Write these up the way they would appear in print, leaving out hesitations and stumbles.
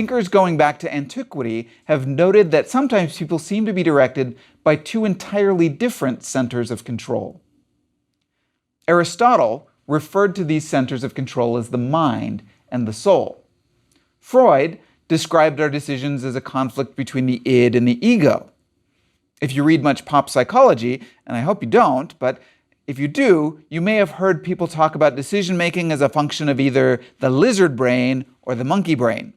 thinkers going back to antiquity have noted that sometimes people seem to be directed by two entirely different centers of control. Aristotle referred to these centers of control as the mind and the soul. Freud described our decisions as a conflict between the id and the ego. If you read much pop psychology, and I hope you don't, but if you do, you may have heard people talk about decision-making as a function of either the lizard brain or the monkey brain.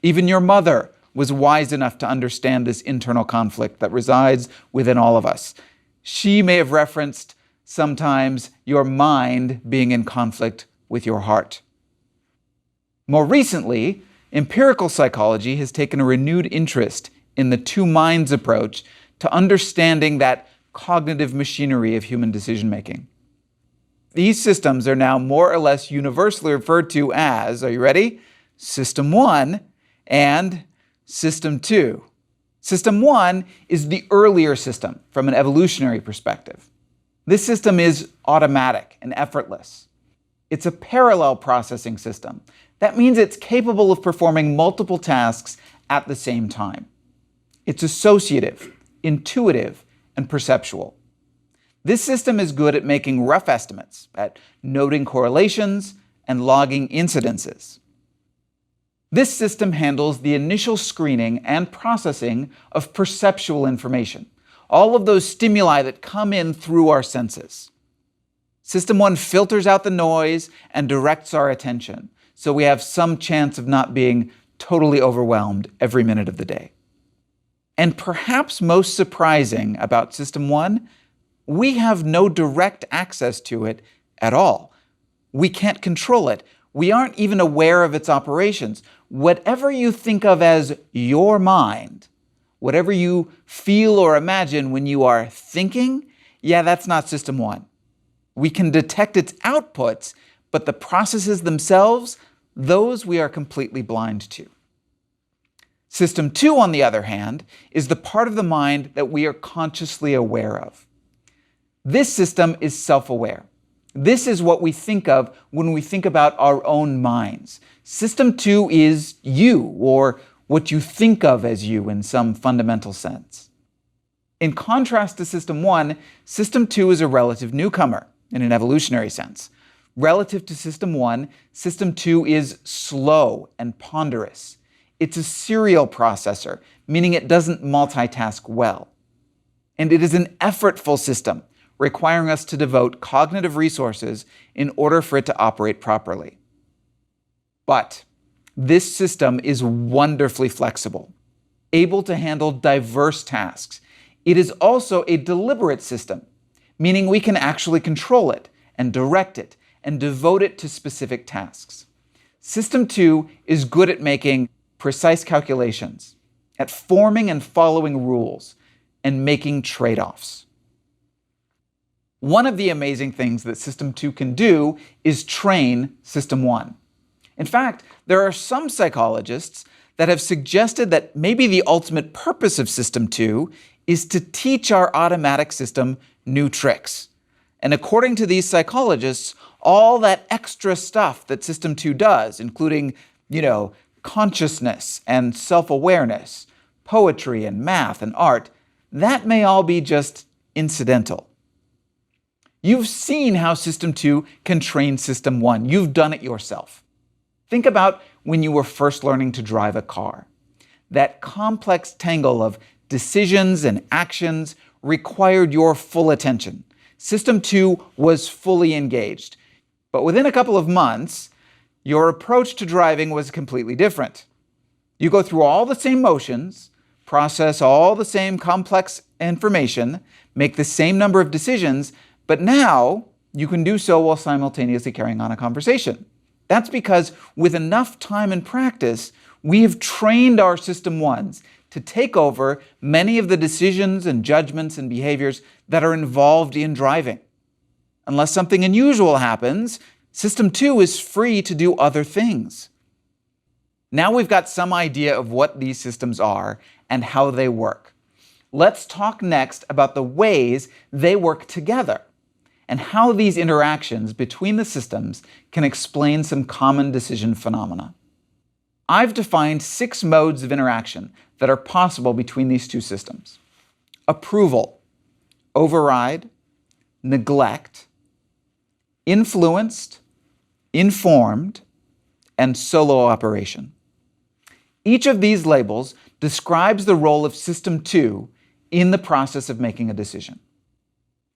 Even your mother was wise enough to understand this internal conflict that resides within all of us. She may have referenced sometimes your mind being in conflict with your heart. More recently, empirical psychology has taken a renewed interest in the two minds approach to understanding that cognitive machinery of human decision-making. These systems are now more or less universally referred to as, are you ready? System 1 and System 2. System 1 is the earlier system from an evolutionary perspective. This system is automatic and effortless. It's a parallel processing system. That means it's capable of performing multiple tasks at the same time. It's associative, intuitive, and perceptual. This system is good at making rough estimates, at noting correlations, and logging incidences. This system handles the initial screening and processing of perceptual information, all of those stimuli that come in through our senses. System 1 filters out the noise and directs our attention, so we have some chance of not being totally overwhelmed every minute of the day. And perhaps most surprising about System 1, we have no direct access to it at all. We can't control it. We aren't even aware of its operations. Whatever you think of as your mind, whatever you feel or imagine when you are thinking, that's not System 1. We can detect its outputs, but the processes themselves, those we are completely blind to. System 2, on the other hand, is the part of the mind that we are consciously aware of. This system is self-aware. This is what we think of when we think about our own minds. System 2 is you, or what you think of as you in some fundamental sense. In contrast to System 1, System 2 is a relative newcomer in an evolutionary sense. Relative to System 1, System 2 is slow and ponderous. It's a serial processor, meaning it doesn't multitask well. And it is an effortful system, requiring us to devote cognitive resources in order for it to operate properly. But this system is wonderfully flexible, able to handle diverse tasks. It is also a deliberate system, meaning we can actually control it and direct it and devote it to specific tasks. System 2 is good at making precise calculations, at forming and following rules, and making trade-offs. One of the amazing things that System 2 can do is train System 1. In fact, there are some psychologists that have suggested that maybe the ultimate purpose of System 2 is to teach our automatic system new tricks. And according to these psychologists, all that extra stuff that System 2 does, including, consciousness and self-awareness, poetry and math and art, that may all be just incidental. You've seen how System 2 can train System 1. You've done it yourself. Think about when you were first learning to drive a car. That complex tangle of decisions and actions required your full attention. System 2 was fully engaged. But within a couple of months, your approach to driving was completely different. You go through all the same motions, process all the same complex information, make the same number of decisions, but now you can do so while simultaneously carrying on a conversation. That's because with enough time and practice, we have trained our System 1s to take over many of the decisions and judgments and behaviors that are involved in driving. Unless something unusual happens, System 2 is free to do other things. Now we've got some idea of what these systems are and how they work. Let's talk next about the ways they work together and how these interactions between the systems can explain some common decision phenomena. I've defined 6 modes of interaction that are possible between these two systems: approval, override, neglect, influenced, informed, and solo operation. Each of these labels describes the role of System 2 in the process of making a decision.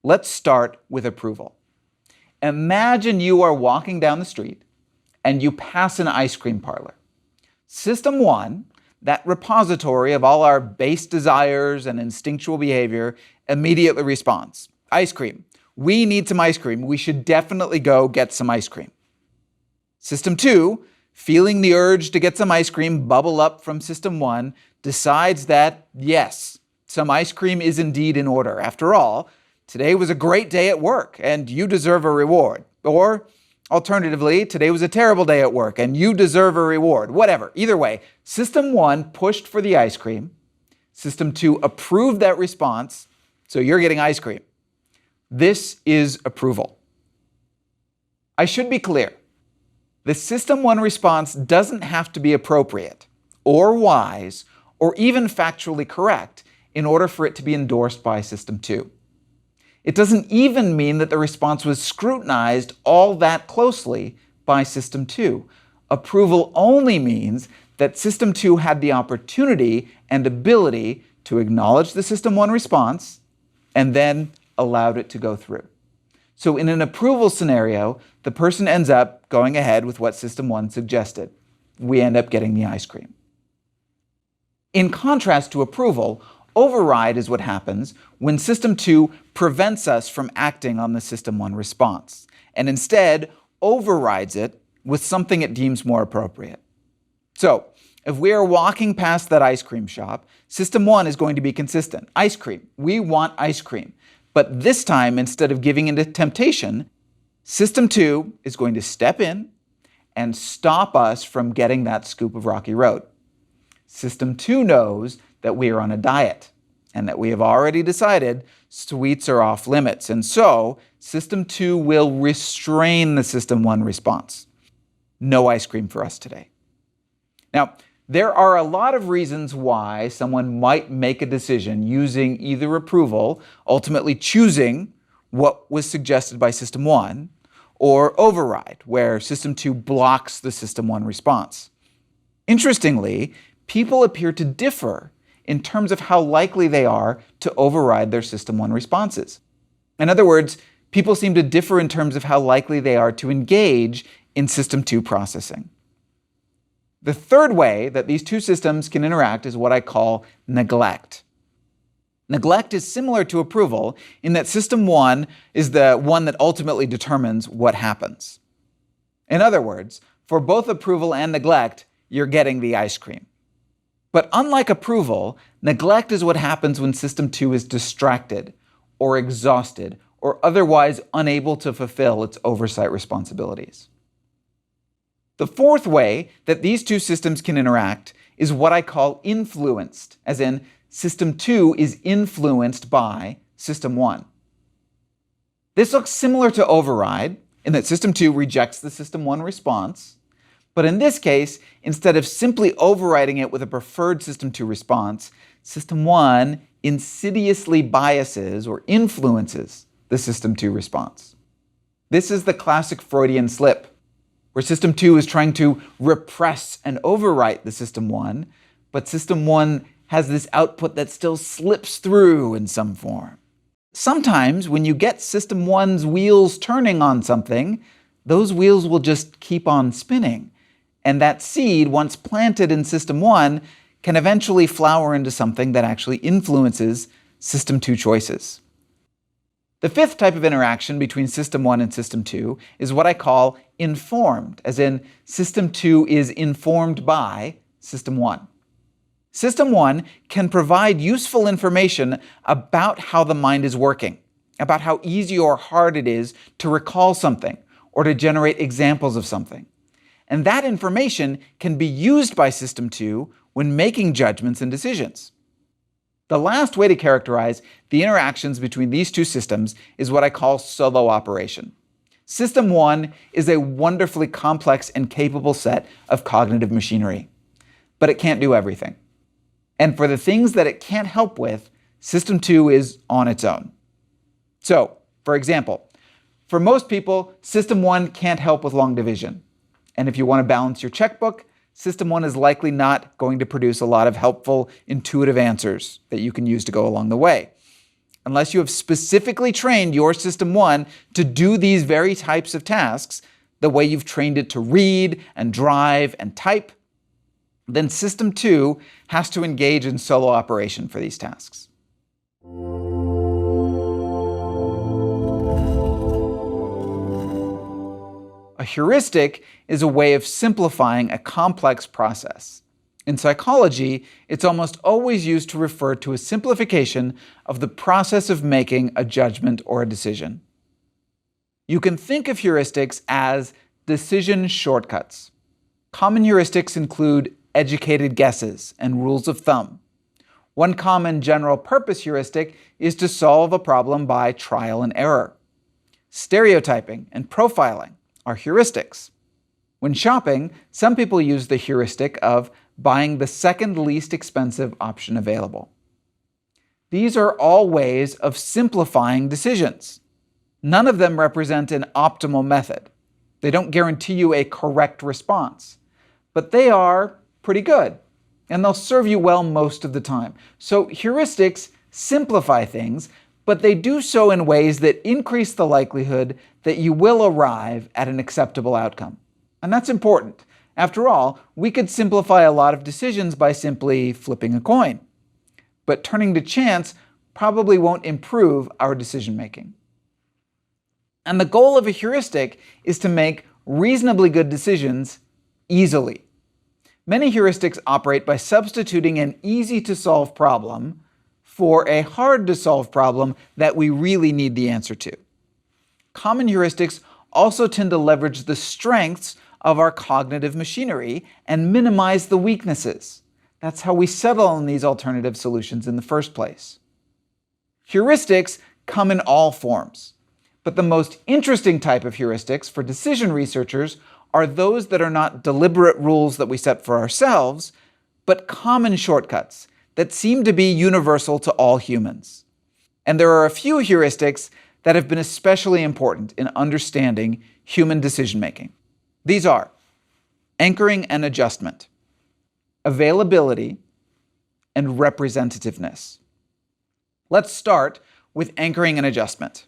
Let's start with approval. Imagine you are walking down the street and you pass an ice cream parlor. System 1, that repository of all our base desires and instinctual behavior, immediately responds. Ice cream. We need some ice cream. We should definitely go get some ice cream. System 2, feeling the urge to get some ice cream bubble up from System 1, decides that, yes, some ice cream is indeed in order. After all, today was a great day at work and you deserve a reward. Or, alternatively, today was a terrible day at work and you deserve a reward. Whatever. Either way, System 1 pushed for the ice cream. System 2 approved that response, so you're getting ice cream. This is approval. I should be clear. The System 1 response doesn't have to be appropriate, or wise, or even factually correct in order for it to be endorsed by System 2. It doesn't even mean that the response was scrutinized all that closely by System 2. Approval only means that System 2 had the opportunity and ability to acknowledge the System 1 response and then allowed it to go through. So in an approval scenario, the person ends up going ahead with what System 1 suggested. We end up getting the ice cream. In contrast to approval, override is what happens when System 2 prevents us from acting on the System 1 response, and instead overrides it with something it deems more appropriate. So, if we are walking past that ice cream shop, System 1 is going to be consistent. Ice cream. We want ice cream. But this time, instead of giving into temptation, System 2 is going to step in and stop us from getting that scoop of rocky road. System 2 knows that we are on a diet and that we have already decided sweets are off limits. And so, System 2 will restrain the System 1 response. No ice cream for us today. Now, there are a lot of reasons why someone might make a decision using either approval, ultimately choosing what was suggested by System 1, or override, where System 2 blocks the System 1 response. Interestingly, people appear to differ in terms of how likely they are to override their System 1 responses. In other words, people seem to differ in terms of how likely they are to engage in System 2 processing. The third way that these two systems can interact is what I call neglect. Neglect is similar to approval in that System 1 is the one that ultimately determines what happens. In other words, for both approval and neglect, you're getting the ice cream. But unlike approval, neglect is what happens when System 2 is distracted or exhausted or otherwise unable to fulfill its oversight responsibilities. The fourth way that these two systems can interact is what I call influenced, as in System 2 is influenced by System 1. This looks similar to override in that System 2 rejects the System 1 response, but in this case, instead of simply overriding it with a preferred System 2 response, System 1 insidiously biases or influences the System 2 response. This is the classic Freudian slip, where System 2 is trying to repress and overwrite the System 1, but System 1 has this output that still slips through in some form. Sometimes when you get System 1's wheels turning on something, those wheels will just keep on spinning. And that seed, once planted in System 1, can eventually flower into something that actually influences System 2 choices. The fifth type of interaction between System 1 and System 2 is what I call informed, as in System 2 is informed by System 1. System 1 can provide useful information about how the mind is working, about how easy or hard it is to recall something or to generate examples of something. And that information can be used by System 2 when making judgments and decisions. The last way to characterize the interactions between these two systems is what I call solo operation. System 1 is a wonderfully complex and capable set of cognitive machinery. but it can't do everything. And for the things that it can't help with, System 2 is on its own. So, for example, for most people, System 1 can't help with long division. And if you want to balance your checkbook, System 1 is likely not going to produce a lot of helpful, intuitive answers that you can use to go along the way. Unless you have specifically trained your System 1 to do these very types of tasks, the way you've trained it to read and drive and type, then System 2 has to engage in solo operation for these tasks. A heuristic is a way of simplifying a complex process. In psychology, it's almost always used to refer to a simplification of the process of making a judgment or a decision. You can think of heuristics as decision shortcuts. Common heuristics include educated guesses and rules of thumb. One common general-purpose heuristic is to solve a problem by trial and error. Stereotyping and profiling are heuristics. When shopping, some people use the heuristic of buying the second least expensive option available. These are all ways of simplifying decisions. None of them represent an optimal method. They don't guarantee you a correct response, but they are pretty good, and they'll serve you well most of the time. So heuristics simplify things, but they do so in ways that increase the likelihood that you will arrive at an acceptable outcome. And that's important. After all, we could simplify a lot of decisions by simply flipping a coin. But turning to chance probably won't improve our decision making. And the goal of a heuristic is to make reasonably good decisions easily. Many heuristics operate by substituting an easy-to-solve problem for a hard-to-solve problem that we really need the answer to. Common heuristics also tend to leverage the strengths of our cognitive machinery and minimize the weaknesses. That's how we settle on these alternative solutions in the first place. Heuristics come in all forms, but the most interesting type of heuristics for decision researchers are those that are not deliberate rules that we set for ourselves, but common shortcuts that seem to be universal to all humans. And there are a few heuristics that have been especially important in understanding human decision-making. These are anchoring and adjustment, availability, and representativeness. Let's start with anchoring and adjustment.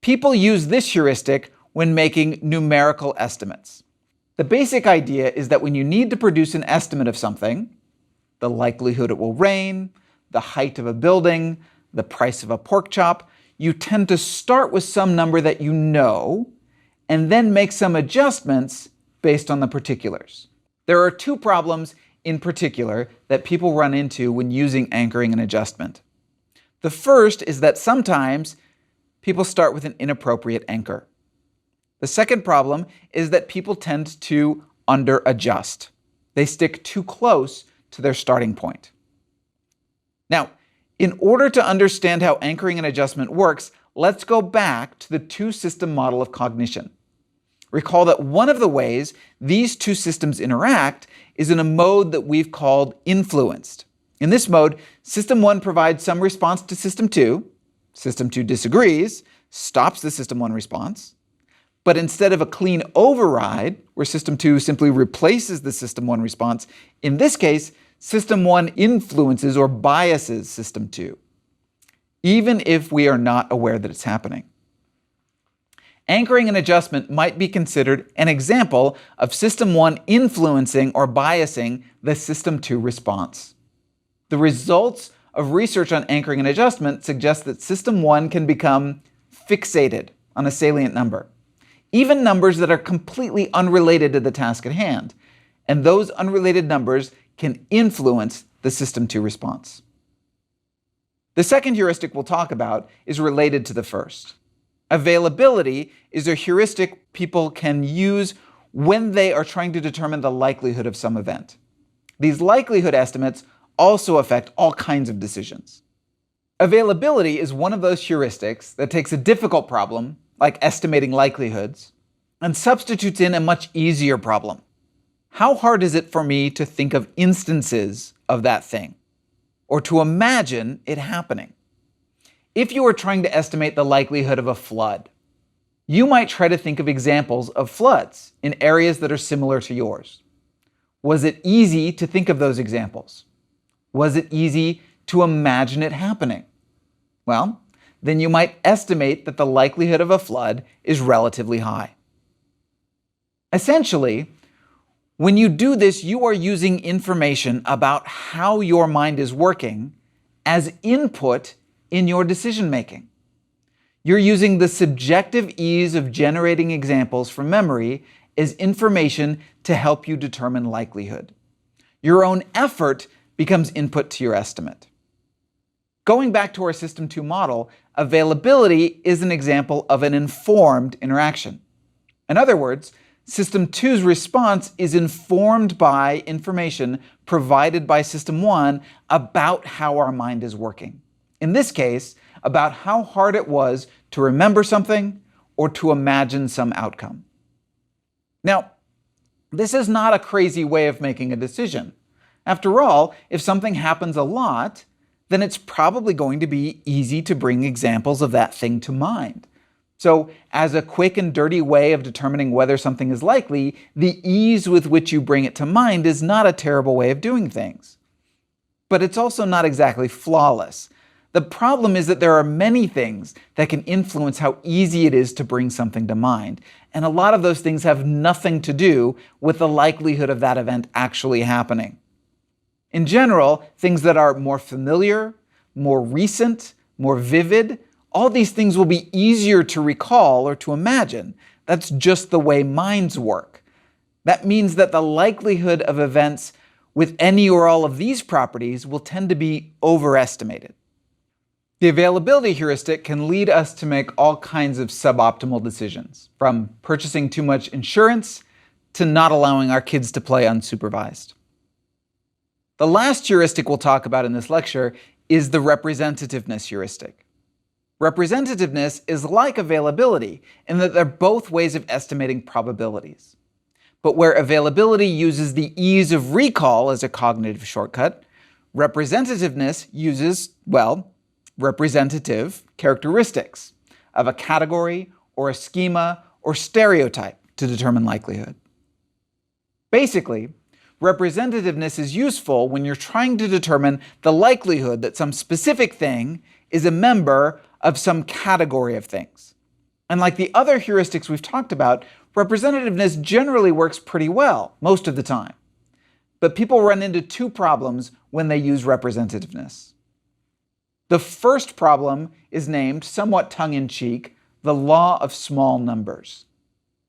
People use this heuristic when making numerical estimates. The basic idea is that when you need to produce an estimate of something, the likelihood it will rain, the height of a building, the price of a pork chop, you tend to start with some number that you know, and then make some adjustments based on the particulars. There are two problems in particular that people run into when using anchoring and adjustment. The first is that sometimes people start with an inappropriate anchor. The second problem is that people tend to under-adjust. They stick too close to their starting point. Now, in order to understand how anchoring and adjustment works, let's go back to the two-system model of cognition. Recall that one of the ways these two systems interact is in a mode that we've called influenced. In this mode, System 1 provides some response to System 2. System 2 disagrees, stops the System 1 response. But instead of a clean override, where System 2 simply replaces the System 1 response, in this case, System 1 influences or biases System 2, even if we are not aware that it's happening. Anchoring and adjustment might be considered an example of System 1 influencing or biasing the System 2 response. The results of research on anchoring and adjustment suggest that System 1 can become fixated on a salient number, even numbers that are completely unrelated to the task at hand, and those unrelated numbers can influence the System 2 response. The second heuristic we'll talk about is related to the first. Availability is a heuristic people can use when they are trying to determine the likelihood of some event. These likelihood estimates also affect all kinds of decisions. Availability is one of those heuristics that takes a difficult problem, like estimating likelihoods, and substitutes in a much easier problem. How hard is it for me to think of instances of that thing, or to imagine it happening? If you were trying to estimate the likelihood of a flood, you might try to think of examples of floods in areas that are similar to yours. Was it easy to think of those examples? Was it easy to imagine it happening? Well, then you might estimate that the likelihood of a flood is relatively high. Essentially, when you do this, you are using information about how your mind is working as input in your decision making. You're using the subjective ease of generating examples from memory as information to help you determine likelihood. Your own effort becomes input to your estimate. Going back to our System 2 model, availability is an example of an informed interaction. In other words, System 2's response is informed by information provided by System 1 about how our mind is working. In this case, about how hard it was to remember something or to imagine some outcome. Now, this is not a crazy way of making a decision. After all, if something happens a lot, then it's probably going to be easy to bring examples of that thing to mind. So, as a quick and dirty way of determining whether something is likely, the ease with which you bring it to mind is not a terrible way of doing things. But it's also not exactly flawless. The problem is that there are many things that can influence how easy it is to bring something to mind, and a lot of those things have nothing to do with the likelihood of that event actually happening. In general, things that are more familiar, more recent, more vivid, all these things will be easier to recall or to imagine. That's just the way minds work. That means that the likelihood of events with any or all of these properties will tend to be overestimated. The availability heuristic can lead us to make all kinds of suboptimal decisions, from purchasing too much insurance to not allowing our kids to play unsupervised. The last heuristic we'll talk about in this lecture is the representativeness heuristic. Representativeness is like availability in that they're both ways of estimating probabilities. But where availability uses the ease of recall as a cognitive shortcut, representativeness uses, representative characteristics of a category or a schema or stereotype to determine likelihood. Basically, representativeness is useful when you're trying to determine the likelihood that some specific thing is a member of some category of things. And like the other heuristics we've talked about, representativeness generally works pretty well most of the time. But people run into two problems when they use representativeness. The first problem is named, somewhat tongue-in-cheek, the law of small numbers.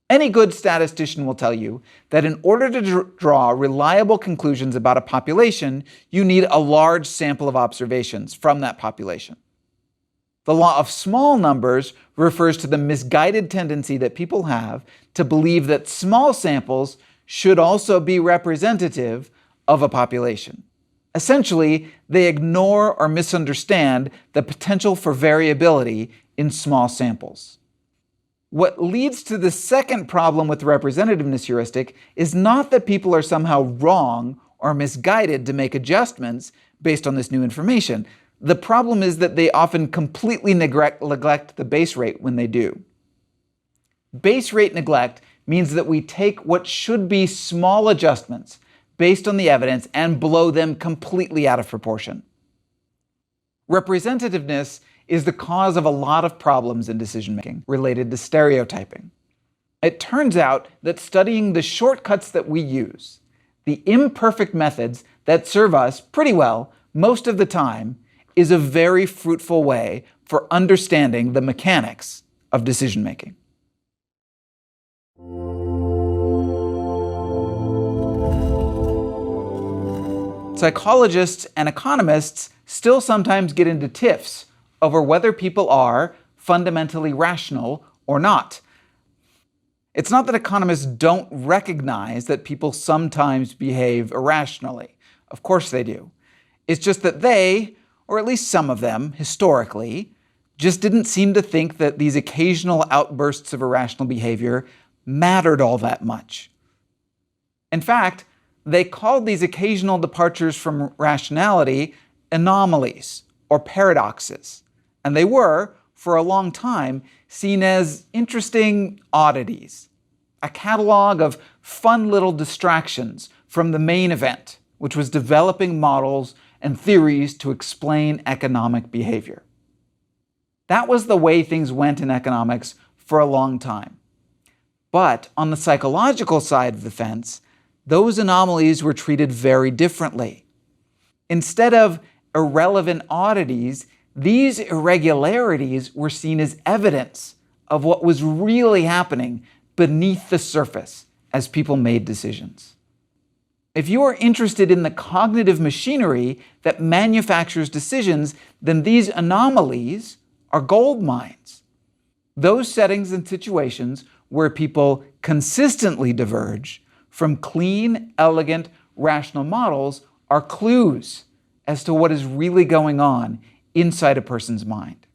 Any good statistician will tell you that in order to draw reliable conclusions about a population, you need a large sample of observations from that population. The law of small numbers refers to the misguided tendency that people have to believe that small samples should also be representative of a population. Essentially, they ignore or misunderstand the potential for variability in small samples. What leads to the second problem with the representativeness heuristic is not that people are somehow wrong or misguided to make adjustments based on this new information. The problem is that they often completely neglect the base rate when they do. Base rate neglect means that we take what should be small adjustments based on the evidence and blow them completely out of proportion. Representativeness is the cause of a lot of problems in decision-making related to stereotyping. It turns out that studying the shortcuts that we use, the imperfect methods that serve us pretty well most of the time, is a very fruitful way for understanding the mechanics of decision-making. Psychologists and economists still sometimes get into tiffs over whether people are fundamentally rational or not. It's not that economists don't recognize that people sometimes behave irrationally. Of course they do. It's just that they, or at least some of them, historically, just didn't seem to think that these occasional outbursts of irrational behavior mattered all that much. In fact, they called these occasional departures from rationality anomalies or paradoxes, and they were, for a long time, seen as interesting oddities, a catalog of fun little distractions from the main event, which was developing models and theories to explain economic behavior. That was the way things went in economics for a long time. But on the psychological side of the fence, those anomalies were treated very differently. Instead of irrelevant oddities, these irregularities were seen as evidence of what was really happening beneath the surface as people made decisions. If you are interested in the cognitive machinery that manufactures decisions, then these anomalies are gold mines. Those settings and situations where people consistently diverge from clean, elegant, rational models are clues as to what is really going on inside a person's mind.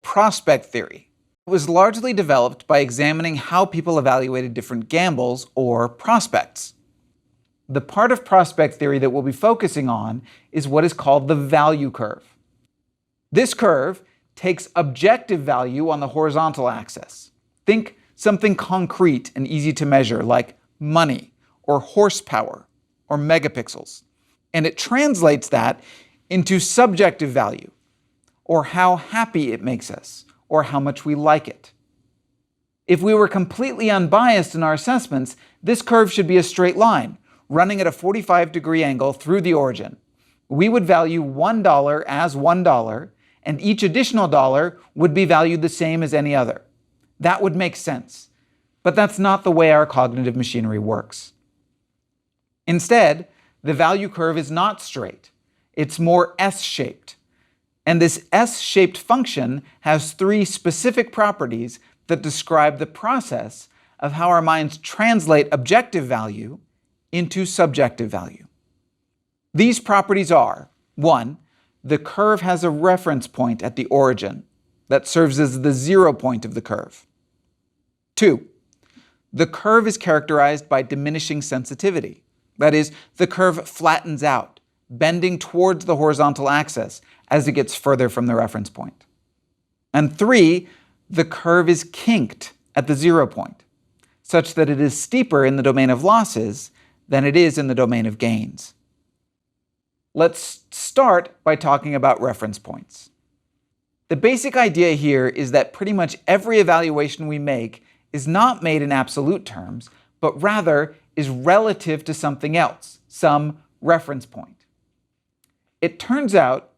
Prospect theory was largely developed by examining how people evaluated different gambles or prospects. The part of prospect theory that we'll be focusing on is what is called the value curve. This curve takes objective value on the horizontal axis. Think something concrete and easy to measure like money or horsepower or megapixels. And it translates that into subjective value, or how happy it makes us, or how much we like it. If we were completely unbiased in our assessments, this curve should be a straight line, running at a 45-degree angle through the origin. We would value $1 as $1, and each additional dollar would be valued the same as any other. That would make sense. But that's not the way our cognitive machinery works. Instead, the value curve is not straight. It's more S-shaped. And this S-shaped function has three specific properties that describe the process of how our minds translate objective value into subjective value. These properties are: 1, the curve has a reference point at the origin that serves as the 0 point of the curve. 2, the curve is characterized by diminishing sensitivity. That is, the curve flattens out, bending towards the horizontal axis as it gets further from the reference point. And 3, the curve is kinked at the 0 point, such that it is steeper in the domain of losses than it is in the domain of gains. Let's start by talking about reference points. The basic idea here is that pretty much every evaluation we make is not made in absolute terms, but rather is relative to something else, some reference point. It turns out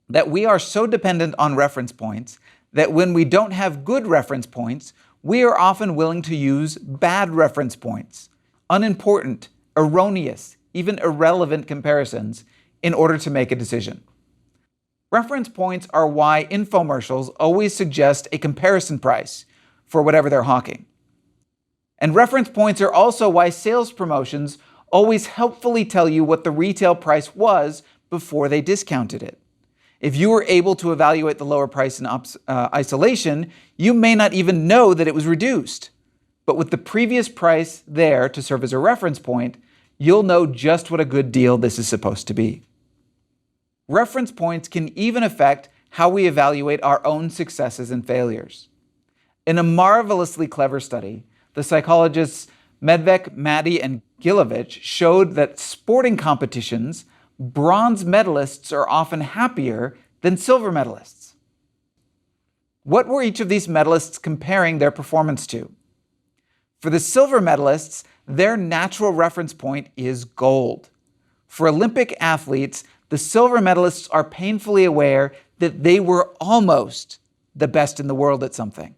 that we are so dependent on reference points that when we don't have good reference points, we are often willing to use bad reference points, unimportant, erroneous, even irrelevant comparisons in order to make a decision. Reference points are why infomercials always suggest a comparison price for whatever they're hawking. And reference points are also why sales promotions always helpfully tell you what the retail price was before they discounted it. If you were able to evaluate the lower price in isolation, you may not even know that it was reduced. But with the previous price there to serve as a reference point, you'll know just what a good deal this is supposed to be. Reference points can even affect how we evaluate our own successes and failures. In a marvelously clever study, the psychologists Medvec, Maddy, and Gilovich showed that sporting competitions, bronze medalists are often happier than silver medalists. What were each of these medalists comparing their performance to? For the silver medalists, their natural reference point is gold. For Olympic athletes, the silver medalists are painfully aware that they were almost the best in the world at something.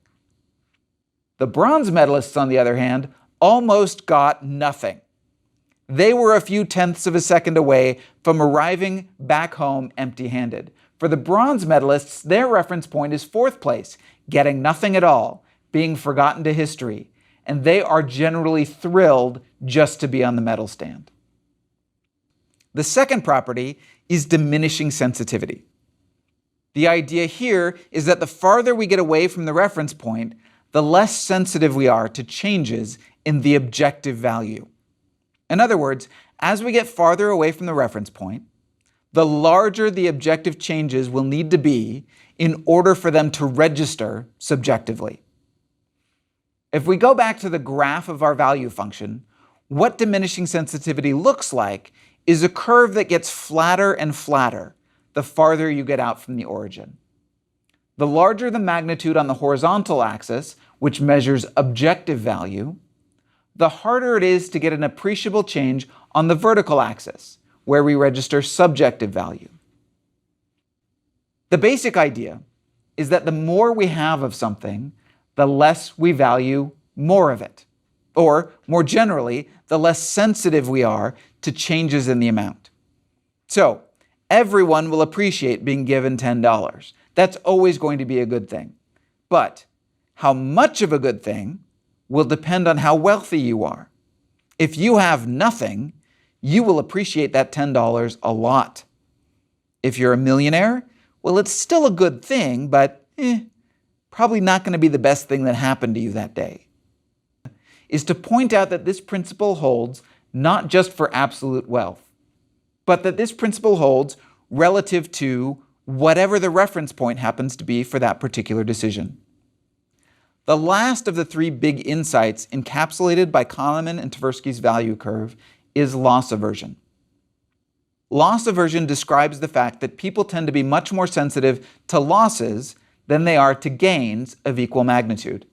The bronze medalists, on the other hand, almost got nothing. They were a few tenths of a second away from arriving back home empty-handed. For the bronze medalists, their reference point is fourth place, getting nothing at all, being forgotten to history, and they are generally thrilled just to be on the medal stand. The second property is diminishing sensitivity. The idea here is that the farther we get away from the reference point, the less sensitive we are to changes in the objective value. In other words, as we get farther away from the reference point, the larger the objective changes will need to be in order for them to register subjectively. If we go back to the graph of our value function, what diminishing sensitivity looks like is a curve that gets flatter and flatter the farther you get out from the origin. The larger the magnitude on the horizontal axis, which measures objective value, the harder it is to get an appreciable change on the vertical axis, where we register subjective value. The basic idea is that the more we have of something, the less we value more of it. Or, more generally, the less sensitive we are to changes in the amount. So, everyone will appreciate being given $10. That's always going to be a good thing. But how much of a good thing will depend on how wealthy you are. If you have nothing, you will appreciate that $10 a lot. If you're a millionaire, well, it's still a good thing, but probably not going to be the best thing that happened to you that day. Is to point out that this principle holds not just for absolute wealth, but that this principle holds relative to whatever the reference point happens to be for that particular decision. The last of the three big insights encapsulated by Kahneman and Tversky's value curve is loss aversion. Loss aversion describes the fact that people tend to be much more sensitive to losses than they are to gains of equal magnitude.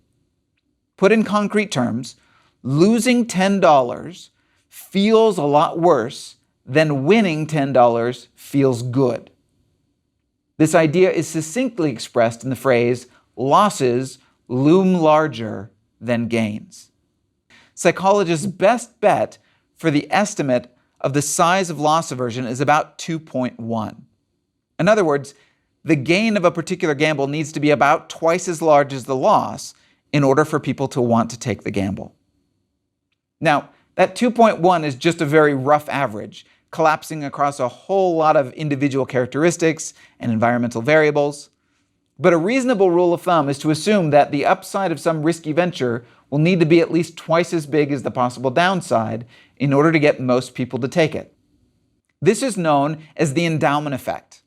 Put in concrete terms, losing $10 feels a lot worse than winning $10 feels good. This idea is succinctly expressed in the phrase, losses loom larger than gains. Psychologists' best bet for the estimate of the size of loss aversion is about 2.1. In other words, the gain of a particular gamble needs to be about twice as large as the loss in order for people to want to take the gamble. Now, that 2.1 is just a very rough average, collapsing across a whole lot of individual characteristics and environmental variables. But a reasonable rule of thumb is to assume that the upside of some risky venture will need to be at least twice as big as the possible downside in order to get most people to take it. This is known as the endowment effect.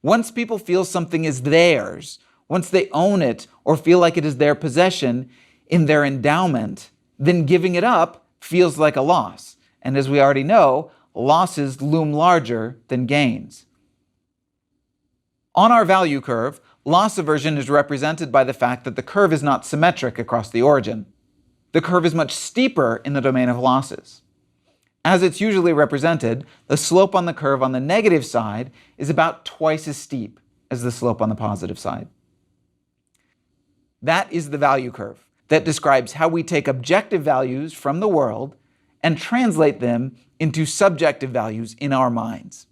Once people feel something is theirs, once they own it or feel like it is their possession in their endowment, then giving it up feels like a loss. And as we already know, losses loom larger than gains. On our value curve, loss aversion is represented by the fact that the curve is not symmetric across the origin. The curve is much steeper in the domain of losses. As it's usually represented, the slope on the curve on the negative side is about twice as steep as the slope on the positive side. That is the value curve that describes how we take objective values from the world and translate them into subjective values in our minds.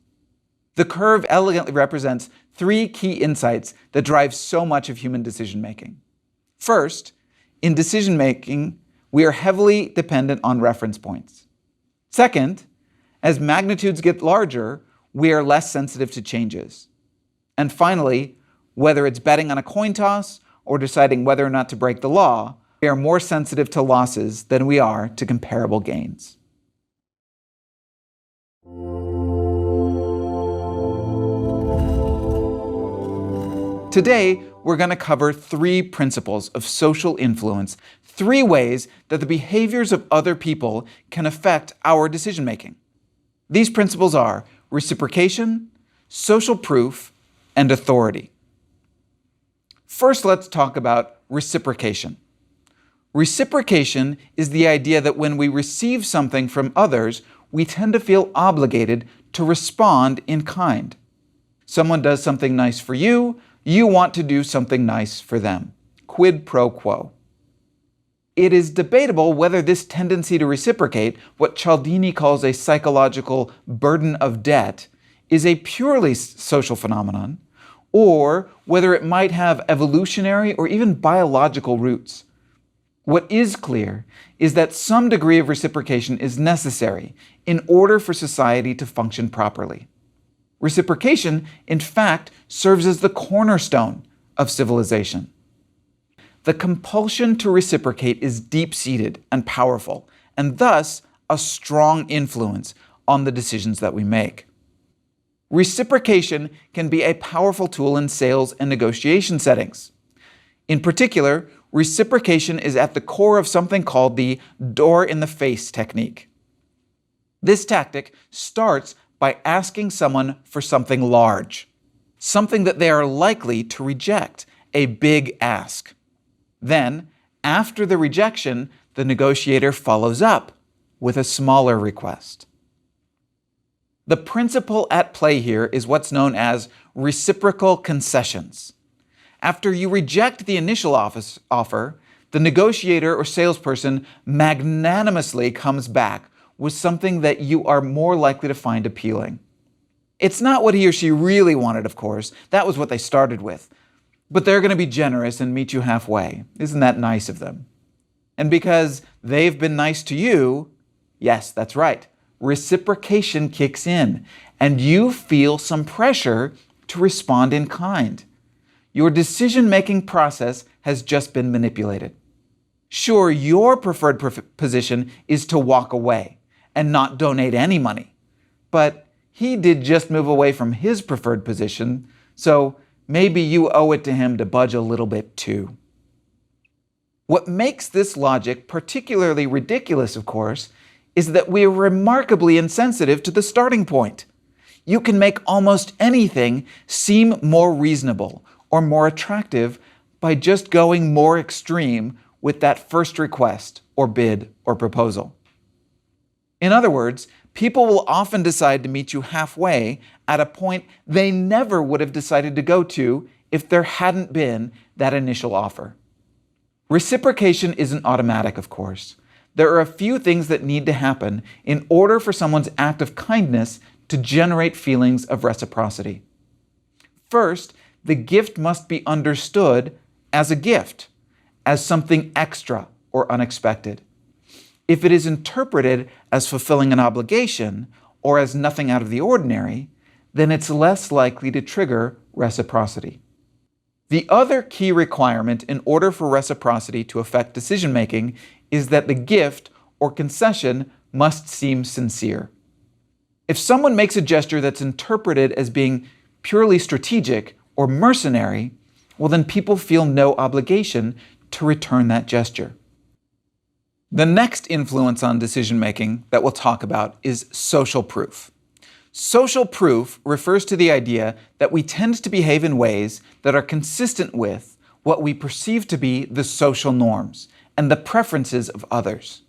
The curve elegantly represents three key insights that drive so much of human decision-making. First, in decision-making, we are heavily dependent on reference points. Second, as magnitudes get larger, we are less sensitive to changes. And finally, whether it's betting on a coin toss or deciding whether or not to break the law, we are more sensitive to losses than we are to comparable gains. Today, we're going to cover three principles of social influence, three ways that the behaviors of other people can affect our decision-making. These principles are reciprocation, social proof, and authority. First, let's talk about reciprocation. Reciprocation is the idea that when we receive something from others, we tend to feel obligated to respond in kind. Someone does something nice for you, you want to do something nice for them. Quid pro quo. It is debatable whether this tendency to reciprocate, what Cialdini calls a psychological burden of debt, is a purely social phenomenon, or whether it might have evolutionary or even biological roots. What is clear is that some degree of reciprocation is necessary in order for society to function properly. Reciprocation, in fact, serves as the cornerstone of civilization. The compulsion to reciprocate is deep-seated and powerful, and thus a strong influence on the decisions that we make. Reciprocation can be a powerful tool in sales and negotiation settings. In particular, reciprocation is at the core of something called the door-in-the-face technique. This tactic starts by asking someone for something large, something that they are likely to reject, a big ask. Then, after the rejection, the negotiator follows up with a smaller request. The principle at play here is what's known as reciprocal concessions. After you reject the initial offer, the negotiator or salesperson magnanimously comes back with something that you are more likely to find appealing. It's not what he or she really wanted, of course. That was what they started with. But they're going to be generous and meet you halfway. Isn't that nice of them? And because they've been nice to you, yes, that's right, reciprocation kicks in, and you feel some pressure to respond in kind. Your decision-making process has just been manipulated. Sure, your preferred position is to walk away and not donate any money, but he did just move away from his preferred position, so maybe you owe it to him to budge a little bit too. What makes this logic particularly ridiculous, of course, is that we are remarkably insensitive to the starting point. You can make almost anything seem more reasonable or more attractive by just going more extreme with that first request or bid or proposal. In other words, people will often decide to meet you halfway at a point they never would have decided to go to if there hadn't been that initial offer. Reciprocation isn't automatic, of course. There are a few things that need to happen in order for someone's act of kindness to generate feelings of reciprocity. First, the gift must be understood as a gift, as something extra or unexpected. If it is interpreted as fulfilling an obligation or as nothing out of the ordinary, then it's less likely to trigger reciprocity. The other key requirement in order for reciprocity to affect decision-making is that the gift or concession must seem sincere. If someone makes a gesture that's interpreted as being purely strategic or mercenary, well, then people feel no obligation to return that gesture. The next influence on decision-making that we'll talk about is social proof. Social proof refers to the idea that we tend to behave in ways that are consistent with what we perceive to be the social norms and the preferences of others.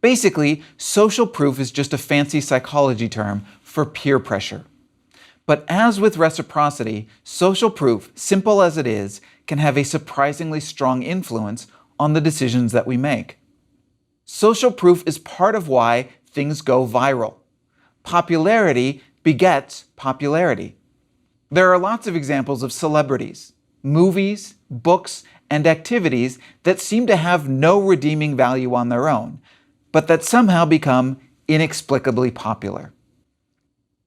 Basically, social proof is just a fancy psychology term for peer pressure. But as with reciprocity, social proof, simple as it is, can have a surprisingly strong influence on the decisions that we make. Social proof is part of why things go viral. Popularity begets popularity. There are lots of examples of celebrities, movies, books, and activities that seem to have no redeeming value on their own, but that somehow become inexplicably popular.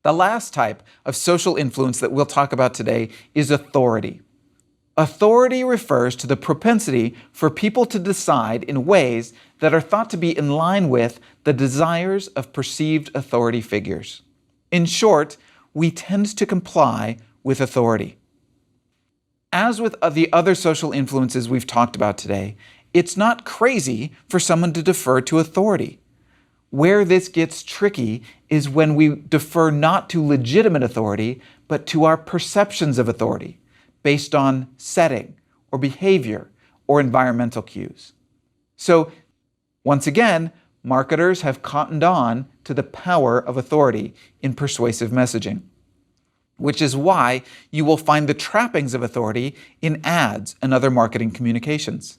The last type of social influence that we'll talk about today is authority. Authority refers to the propensity for people to decide in ways that are thought to be in line with the desires of perceived authority figures. In short, we tend to comply with authority. As with the other social influences we've talked about today, it's not crazy for someone to defer to authority. Where this gets tricky is when we defer not to legitimate authority, but to our perceptions of authority, based on setting or behavior or environmental cues. So, once again, marketers have cottoned on to the power of authority in persuasive messaging, which is why you will find the trappings of authority in ads and other marketing communications.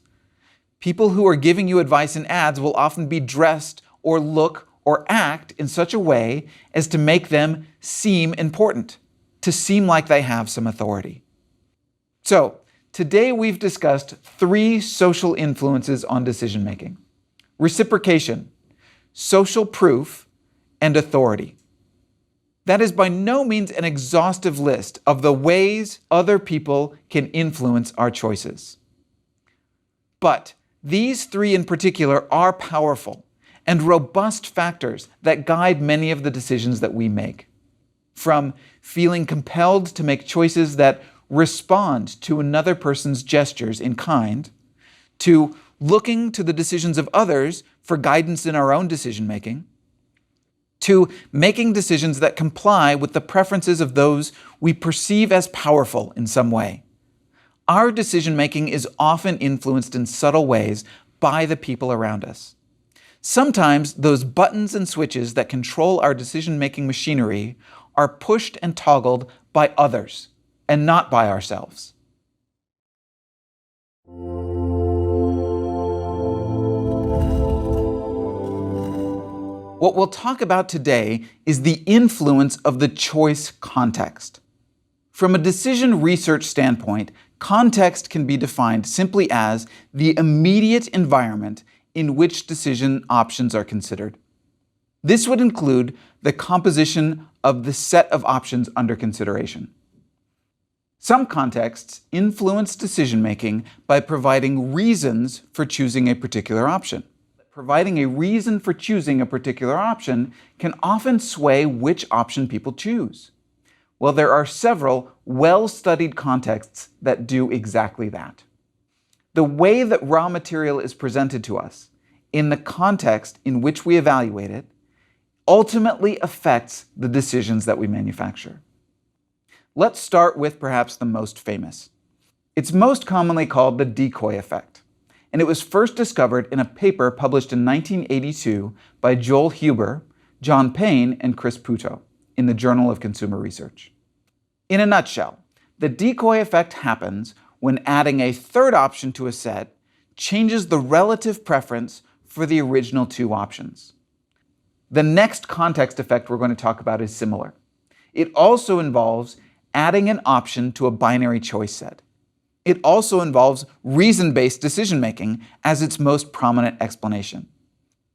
People who are giving you advice in ads will often be dressed or look or act in such a way as to make them seem important, to seem like they have some authority. So, today we've discussed 3 social influences on decision-making: reciprocation, social proof, and authority. That is by no means an exhaustive list of the ways other people can influence our choices. But these 3 in particular are powerful, and robust factors that guide many of the decisions that we make. From feeling compelled to make choices that respond to another person's gestures in kind, to looking to the decisions of others for guidance in our own decision-making, to making decisions that comply with the preferences of those we perceive as powerful in some way. Our decision-making is often influenced in subtle ways by the people around us. Sometimes those buttons and switches that control our decision-making machinery are pushed and toggled by others and not by ourselves. What we'll talk about today is the influence of the choice context. From a decision research standpoint, context can be defined simply as the immediate environment in which decision options are considered. This would include the composition of the set of options under consideration. Some contexts influence decision-making by providing reasons for choosing a particular option. Providing a reason for choosing a particular option can often sway which option people choose. Well, there are several well-studied contexts that do exactly that. The way that raw material is presented to us, in the context in which we evaluate it, ultimately affects the decisions that we manufacture. Let's start with perhaps the most famous. It's most commonly called the decoy effect, and it was first discovered in a paper published in 1982 by Joel Huber, John Payne, and Chris Puto in the Journal of Consumer Research. In a nutshell, the decoy effect happens when adding a third option to a set changes the relative preference for the original two options. The next context effect we're going to talk about is similar. It also involves adding an option to a binary choice set. It also involves reason-based decision-making as its most prominent explanation.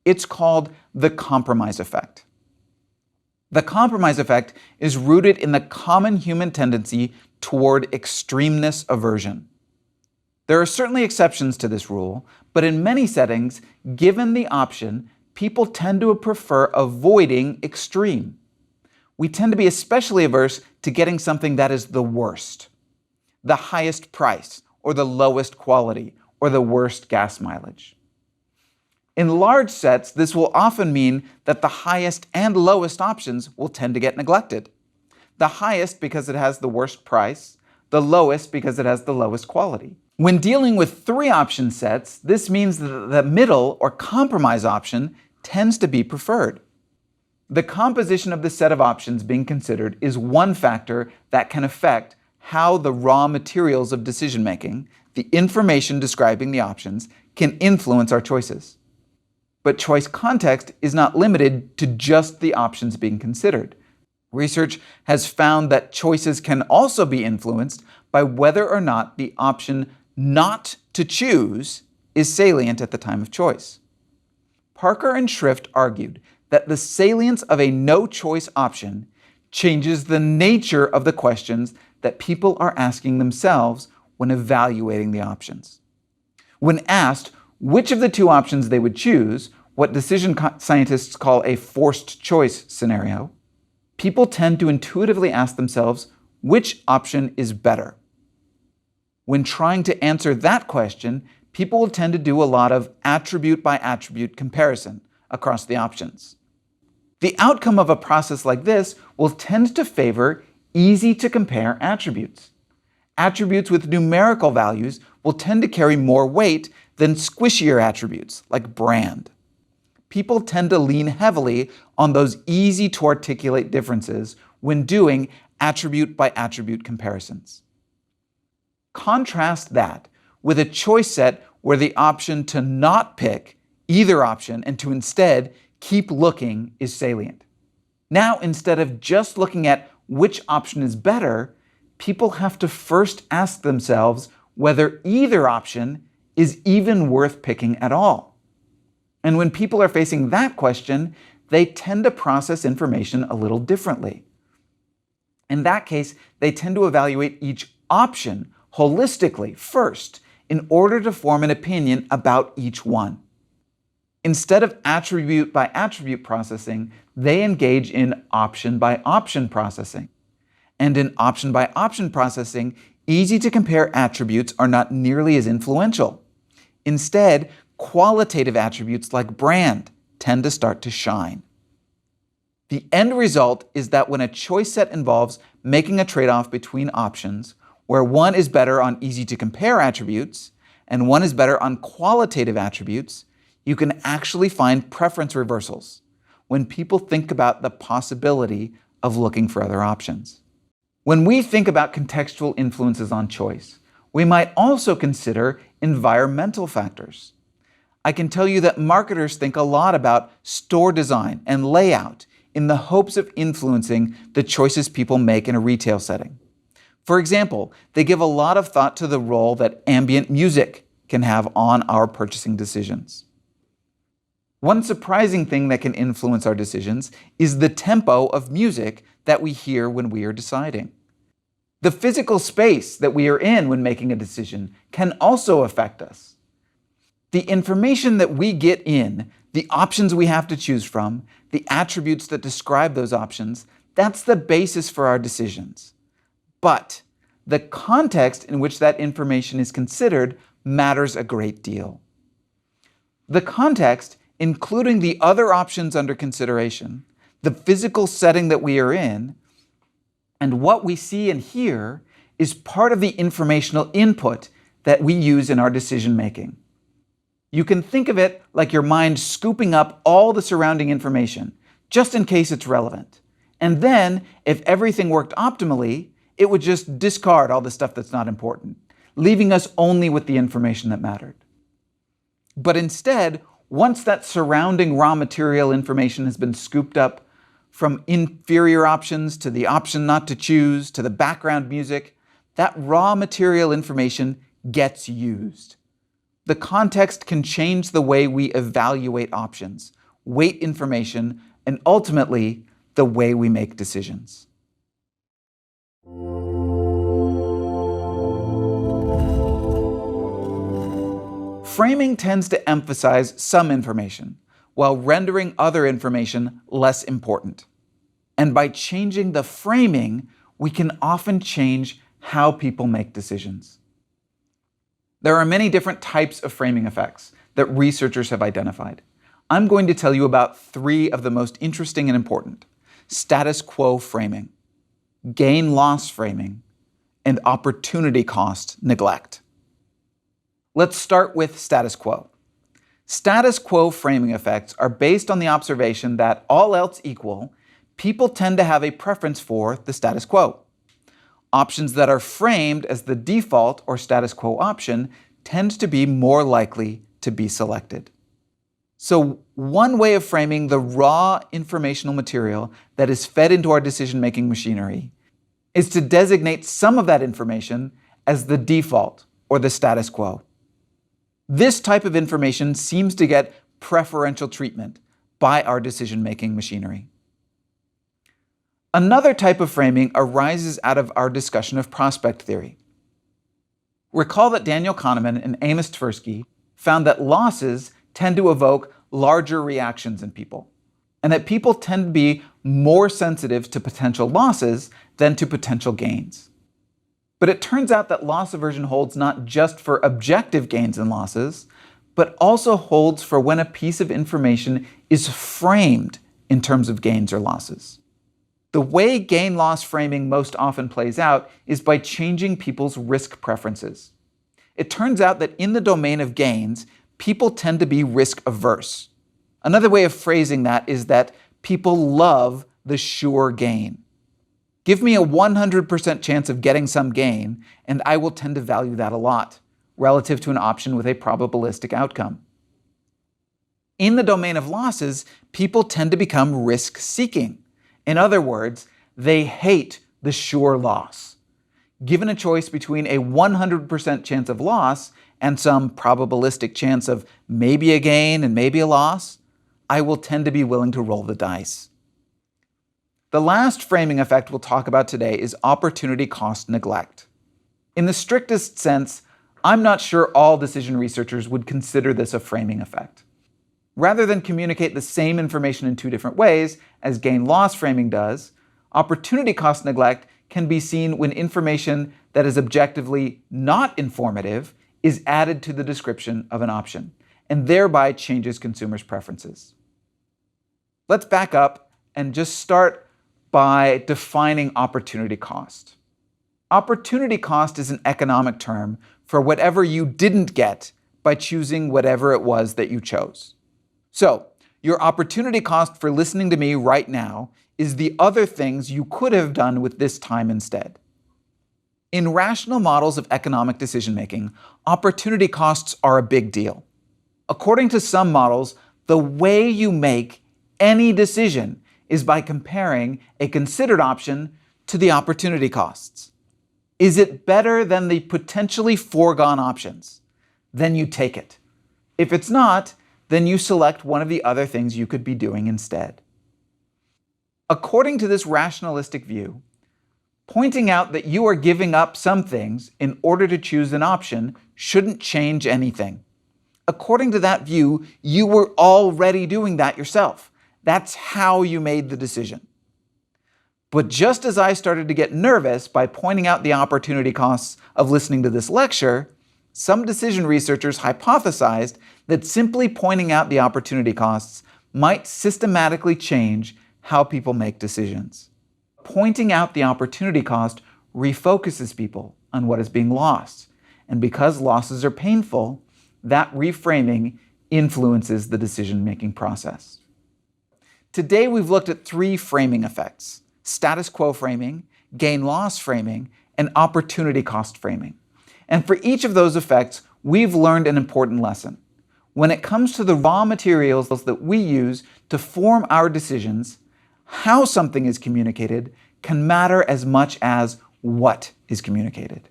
It's called the compromise effect. The compromise effect is rooted in the common human tendency toward extremeness aversion. There are certainly exceptions to this rule, but in many settings, given the option, people tend to prefer avoiding extreme. We tend to be especially averse to getting something that is the worst, the highest price, or the lowest quality, or the worst gas mileage. In large sets, this will often mean that the highest and lowest options will tend to get neglected. The highest because it has the worst price, the lowest because it has the lowest quality. When dealing with three option sets, this means that the middle or compromise option tends to be preferred. The composition of the set of options being considered is one factor that can affect how the raw materials of decision-making, the information describing the options, can influence our choices. But choice context is not limited to just the options being considered. Research has found that choices can also be influenced by whether or not the option not to choose is salient at the time of choice. Parker and Schrift argued that the salience of a no-choice option changes the nature of the questions that people are asking themselves when evaluating the options. When asked which of the two options they would choose, what decision scientists call a forced choice scenario, people tend to intuitively ask themselves which option is better. When trying to answer that question, people will tend to do a lot of attribute by attribute comparison across the options. The outcome of a process like this will tend to favor easy-to-compare attributes. Attributes with numerical values will tend to carry more weight than squishier attributes like brand. People tend to lean heavily on those easy-to-articulate differences when doing attribute-by-attribute comparisons. Contrast that with a choice set where the option to not pick either option and to instead keep looking is salient. Now, instead of just looking at which option is better, people have to first ask themselves whether either option is even worth picking at all. And when people are facing that question, they tend to process information a little differently. In that case, they tend to evaluate each option holistically first in order to form an opinion about each one. Instead of attribute by attribute processing, they engage in option by option processing. And in option by option processing, easy to compare attributes are not nearly as influential. Instead, qualitative attributes like brand tend to start to shine. The end result is that when a choice set involves making a trade-off between options, where one is better on easy to compare attributes and one is better on qualitative attributes, you can actually find preference reversals when people think about the possibility of looking for other options. When we think about contextual influences on choice, we might also consider environmental factors. I can tell you that marketers think a lot about store design and layout in the hopes of influencing the choices people make in a retail setting. For example, they give a lot of thought to the role that ambient music can have on our purchasing decisions. One surprising thing that can influence our decisions is the tempo of music that we hear when we are deciding. The physical space that we are in when making a decision can also affect us. The information that we get in, the options we have to choose from, the attributes that describe those options, that's the basis for our decisions. But the context in which that information is considered matters a great deal. The context, including the other options under consideration, the physical setting that we are in, and what we see and hear, is part of the informational input that we use in our decision making. You can think of it like your mind scooping up all the surrounding information, just in case it's relevant. And then, if everything worked optimally, it would just discard all the stuff that's not important, leaving us only with the information that mattered. But instead, once that surrounding raw material information has been scooped up, from inferior options to the option not to choose to the background music, that raw material information gets used. The context can change the way we evaluate options, weight information, and ultimately, the way we make decisions. Framing tends to emphasize some information, while rendering other information less important. And by changing the framing, we can often change how people make decisions. There are many different types of framing effects that researchers have identified. I'm going to tell you about 3 of the most interesting and important: status quo framing, gain-loss framing, and opportunity cost neglect. Let's start with status quo. Status quo framing effects are based on the observation that, all else equal, people tend to have a preference for the status quo. Options that are framed as the default or status quo option tend to be more likely to be selected. So one way of framing the raw informational material that is fed into our decision-making machinery is to designate some of that information as the default or the status quo. This type of information seems to get preferential treatment by our decision-making machinery. Another type of framing arises out of our discussion of prospect theory. Recall that Daniel Kahneman and Amos Tversky found that losses tend to evoke larger reactions in people, and that people tend to be more sensitive to potential losses than to potential gains. But it turns out that loss aversion holds not just for objective gains and losses, but also holds for when a piece of information is framed in terms of gains or losses. The way gain-loss framing most often plays out is by changing people's risk preferences. It turns out that in the domain of gains, people tend to be risk-averse. Another way of phrasing that is that people love the sure gain. Give me a 100% chance of getting some gain, and I will tend to value that a lot, relative to an option with a probabilistic outcome. In the domain of losses, people tend to become risk-seeking. In other words, they hate the sure loss. Given a choice between a 100% chance of loss and some probabilistic chance of maybe a gain and maybe a loss, I will tend to be willing to roll the dice. The last framing effect we'll talk about today is opportunity cost neglect. In the strictest sense, I'm not sure all decision researchers would consider this a framing effect. Rather than communicate the same information in two different ways, as gain-loss framing does, opportunity cost neglect can be seen when information that is objectively not informative is added to the description of an option, and thereby changes consumers' preferences. Let's back up and just start by defining opportunity cost. Opportunity cost is an economic term for whatever you didn't get by choosing whatever it was that you chose. So, your opportunity cost for listening to me right now is the other things you could have done with this time instead. In rational models of economic decision-making, opportunity costs are a big deal. According to some models, the way you make any decision is by comparing a considered option to the opportunity costs. Is it better than the potentially foregone options? Then you take it. If it's not, then you select one of the other things you could be doing instead. According to this rationalistic view, pointing out that you are giving up some things in order to choose an option shouldn't change anything. According to that view, you were already doing that yourself. That's how you made the decision. But just as I started to get nervous by pointing out the opportunity costs of listening to this lecture, some decision researchers hypothesized that simply pointing out the opportunity costs might systematically change how people make decisions. Pointing out the opportunity cost refocuses people on what is being lost. And because losses are painful, that reframing influences the decision-making process. Today we've looked at three framing effects: status quo framing, gain-loss framing, and opportunity cost framing. And for each of those effects, we've learned an important lesson. When it comes to the raw materials that we use to form our decisions, how something is communicated can matter as much as what is communicated.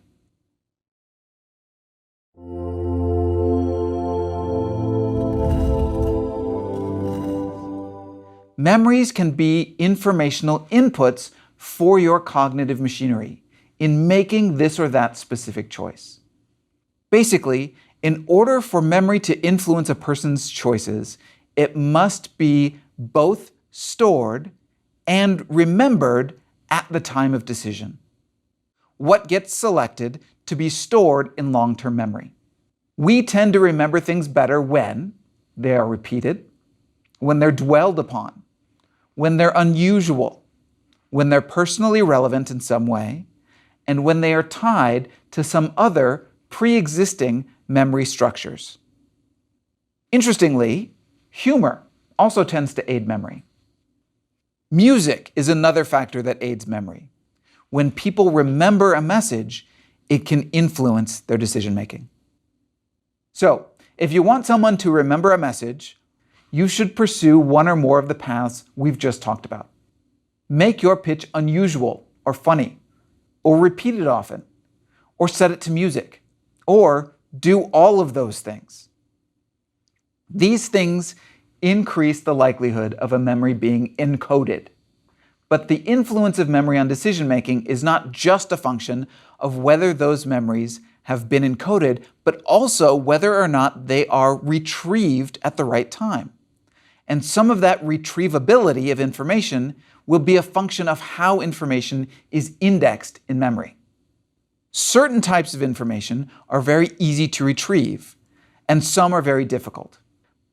Memories can be informational inputs for your cognitive machinery in making this or that specific choice. Basically, in order for memory to influence a person's choices, it must be both stored and remembered at the time of decision. What gets selected to be stored in long-term memory? We tend to remember things better when they are repeated, when they're dwelled upon, when they're unusual, when they're personally relevant in some way, and when they are tied to some other pre-existing memory structures. Interestingly, humor also tends to aid memory. Music is another factor that aids memory. When people remember a message, it can influence their decision-making. So, if you want someone to remember a message, you should pursue one or more of the paths we've just talked about. Make your pitch unusual or funny, or repeat it often, or set it to music, or do all of those things. These things increase the likelihood of a memory being encoded. But the influence of memory on decision-making is not just a function of whether those memories have been encoded, but also whether or not they are retrieved at the right time. And some of that retrievability of information will be a function of how information is indexed in memory. Certain types of information are very easy to retrieve, and some are very difficult.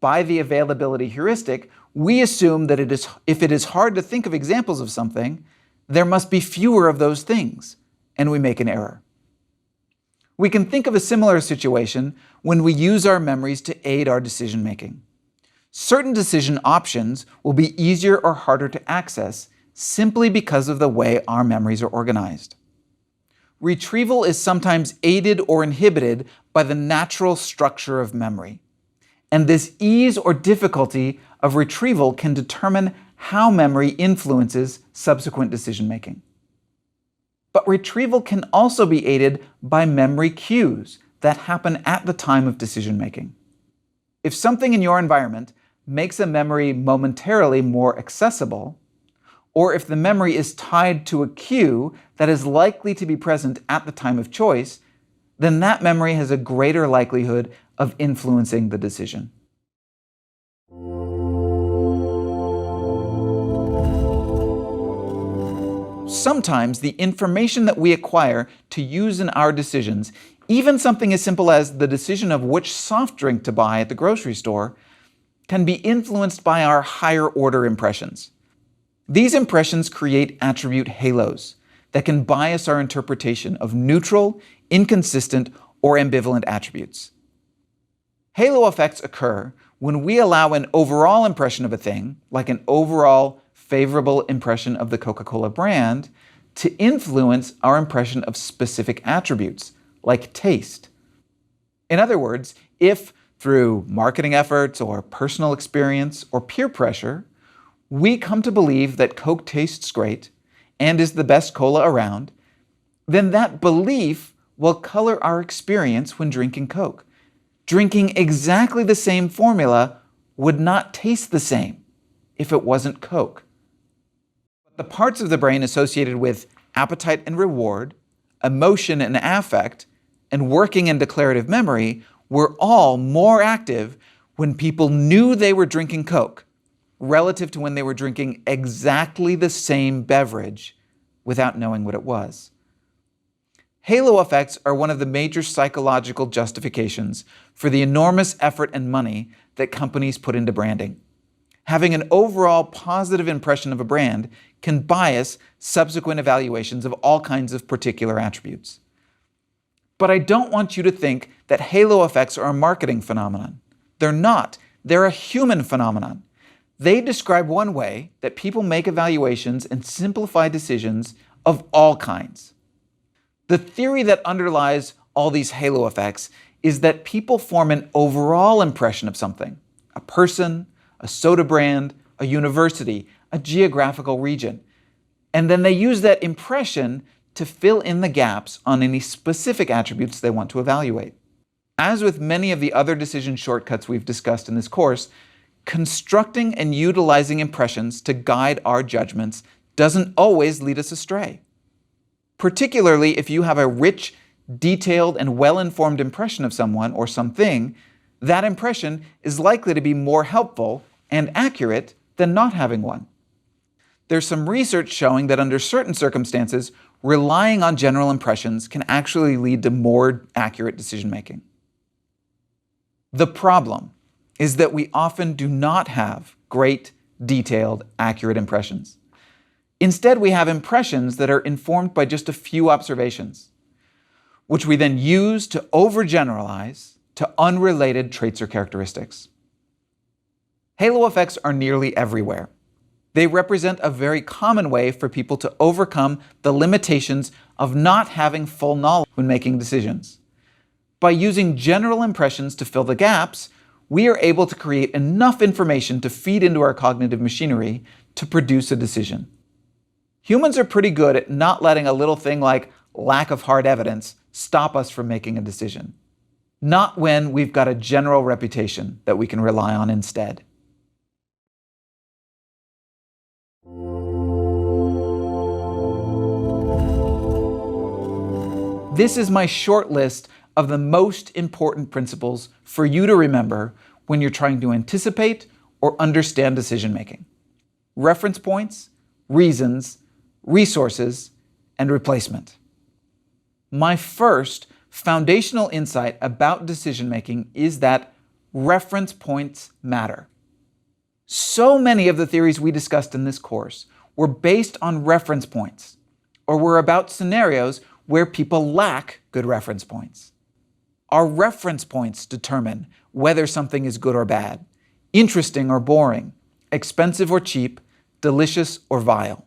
By the availability heuristic, we assume that if it is hard to think of examples of something, there must be fewer of those things, and we make an error. We can think of a similar situation when we use our memories to aid our decision-making. Certain decision options will be easier or harder to access simply because of the way our memories are organized. Retrieval is sometimes aided or inhibited by the natural structure of memory. And this ease or difficulty of retrieval can determine how memory influences subsequent decision-making. But retrieval can also be aided by memory cues that happen at the time of decision-making. If something in your environment makes a memory momentarily more accessible, or if the memory is tied to a cue that is likely to be present at the time of choice, then that memory has a greater likelihood of influencing the decision. Sometimes the information that we acquire to use in our decisions, even something as simple as the decision of which soft drink to buy at the grocery store, can be influenced by our higher order impressions. These impressions create attribute halos that can bias our interpretation of neutral, inconsistent, or ambivalent attributes. Halo effects occur when we allow an overall impression of a thing, like an overall favorable impression of the Coca-Cola brand, to influence our impression of specific attributes, like taste. In other words, if through marketing efforts or personal experience or peer pressure, we come to believe that Coke tastes great and is the best cola around, then that belief will color our experience when drinking Coke. Drinking exactly the same formula would not taste the same if it wasn't Coke. The parts of the brain associated with appetite and reward, emotion and affect, and working and declarative memory were all more active when people knew they were drinking Coke relative to when they were drinking exactly the same beverage without knowing what it was. Halo effects are one of the major psychological justifications for the enormous effort and money that companies put into branding. Having an overall positive impression of a brand can bias subsequent evaluations of all kinds of particular attributes. But I don't want you to think that halo effects are a marketing phenomenon. They're not. They're a human phenomenon. They describe one way that people make evaluations and simplify decisions of all kinds. The theory that underlies all these halo effects is that people form an overall impression of something, a person, a soda brand, a university, a geographical region. And then they use that impression to fill in the gaps on any specific attributes they want to evaluate. As with many of the other decision shortcuts we've discussed in this course, constructing and utilizing impressions to guide our judgments doesn't always lead us astray. Particularly if you have a rich, detailed, and well-informed impression of someone or something, that impression is likely to be more helpful and accurate than not having one. There's some research showing that under certain circumstances, relying on general impressions can actually lead to more accurate decision-making. The problem is that we often do not have great, detailed, accurate impressions. Instead, we have impressions that are informed by just a few observations, which we then use to overgeneralize to unrelated traits or characteristics. Halo effects are nearly everywhere. They represent a very common way for people to overcome the limitations of not having full knowledge when making decisions. By using general impressions to fill the gaps, we are able to create enough information to feed into our cognitive machinery to produce a decision. Humans are pretty good at not letting a little thing like lack of hard evidence stop us from making a decision. Not when we've got a general reputation that we can rely on instead. This is my short list of the most important principles for you to remember when you're trying to anticipate or understand decision-making. Reference points, reasons, resources, and replacement. My first foundational insight about decision-making is that reference points matter. So many of the theories we discussed in this course were based on reference points, or were about scenarios where people lack good reference points. Our reference points determine whether something is good or bad, interesting or boring, expensive or cheap, delicious or vile.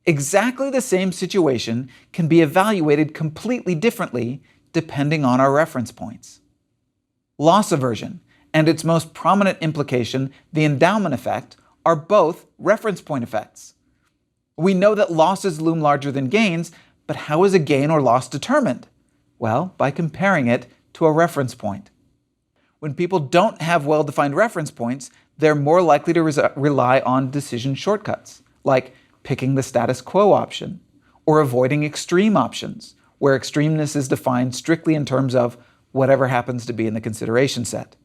Exactly the same situation can be evaluated completely differently depending on our reference points. Loss aversion and its most prominent implication, the endowment effect, are both reference point effects. We know that losses loom larger than gains, but how is a gain or loss determined? Well, by comparing it to a reference point. When people don't have well-defined reference points, they're more likely to rely on decision shortcuts, like picking the status quo option, or avoiding extreme options, where extremeness is defined strictly in terms of whatever happens to be in the consideration set.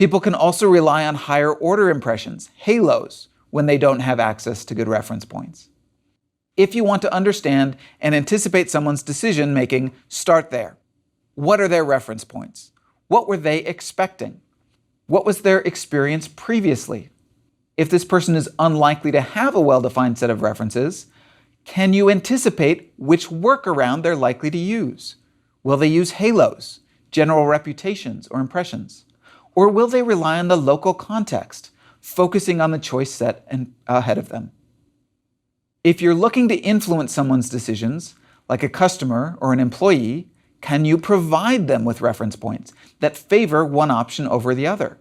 People can also rely on higher order impressions, halos, when they don't have access to good reference points. If you want to understand and anticipate someone's decision making, start there. What are their reference points? What were they expecting? What was their experience previously? If this person is unlikely to have a well-defined set of references, can you anticipate which workaround they're likely to use? Will they use halos, general reputations or impressions? Or will they rely on the local context, focusing on the choice set ahead of them? If you're looking to influence someone's decisions, like a customer or an employee, can you provide them with reference points that favor one option over the other?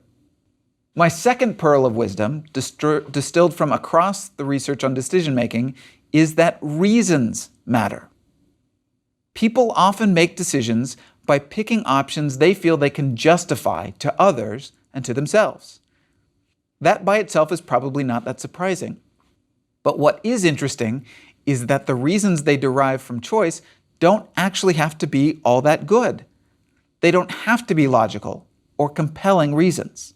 My second pearl of wisdom, distilled from across the research on decision-making, is that reasons matter. People often make decisions by picking options they feel they can justify to others and to themselves. That by itself is probably not that surprising. But what is interesting is that the reasons they derive from choice don't actually have to be all that good. They don't have to be logical or compelling reasons.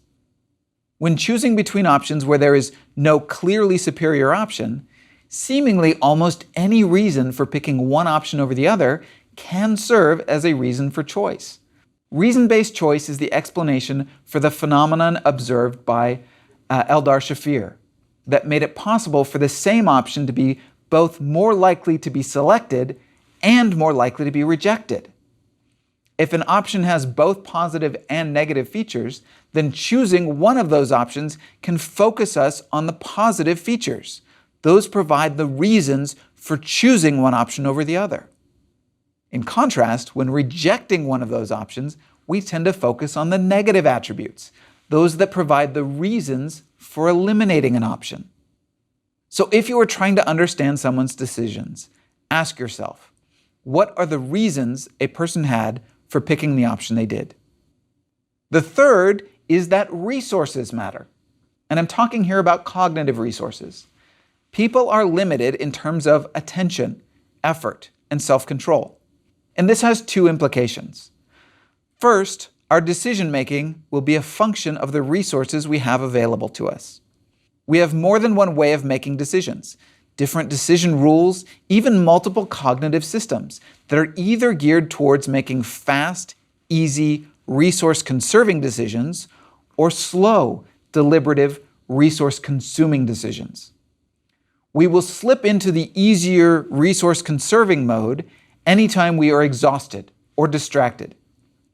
When choosing between options where there is no clearly superior option, seemingly almost any reason for picking one option over the other can serve as a reason for choice. Reason-based choice is the explanation for the phenomenon observed by Eldar Shafir that made it possible for the same option to be both more likely to be selected and more likely to be rejected. If an option has both positive and negative features, then choosing one of those options can focus us on the positive features. Those provide the reasons for choosing one option over the other. In contrast, when rejecting one of those options, we tend to focus on the negative attributes, those that provide the reasons for eliminating an option. So if you are trying to understand someone's decisions, ask yourself, what are the reasons a person had for picking the option they did? The third is that resources matter. And I'm talking here about cognitive resources. People are limited in terms of attention, effort, and self-control. And this has two implications. First, our decision-making will be a function of the resources we have available to us. We have more than one way of making decisions, different decision rules, even multiple cognitive systems that are either geared towards making fast, easy, resource-conserving decisions or slow, deliberative, resource-consuming decisions. We will slip into the easier resource-conserving mode anytime we are exhausted or distracted,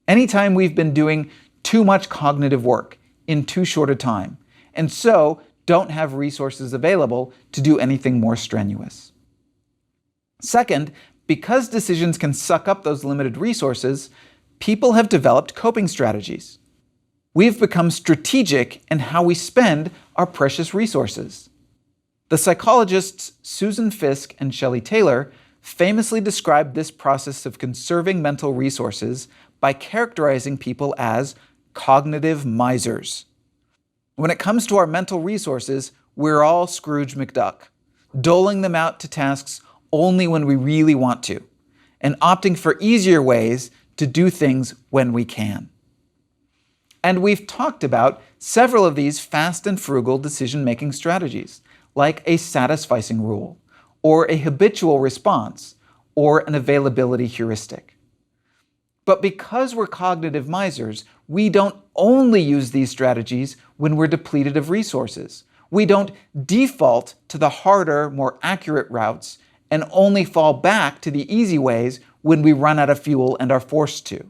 anytime we've been doing too much cognitive work in too short a time, and so don't have resources available to do anything more strenuous. Second, because decisions can suck up those limited resources, people have developed coping strategies. We've become strategic in how we spend our precious resources. The psychologists Susan Fiske and Shelley Taylor famously described this process of conserving mental resources by characterizing people as cognitive misers. When it comes to our mental resources, we're all Scrooge McDuck, doling them out to tasks only when we really want to, and opting for easier ways to do things when we can. And we've talked about several of these fast and frugal decision-making strategies, like a satisficing rule, or a habitual response, or an availability heuristic. But because we're cognitive misers, we don't only use these strategies when we're depleted of resources. We don't default to the harder, more accurate routes and only fall back to the easy ways when we run out of fuel and are forced to.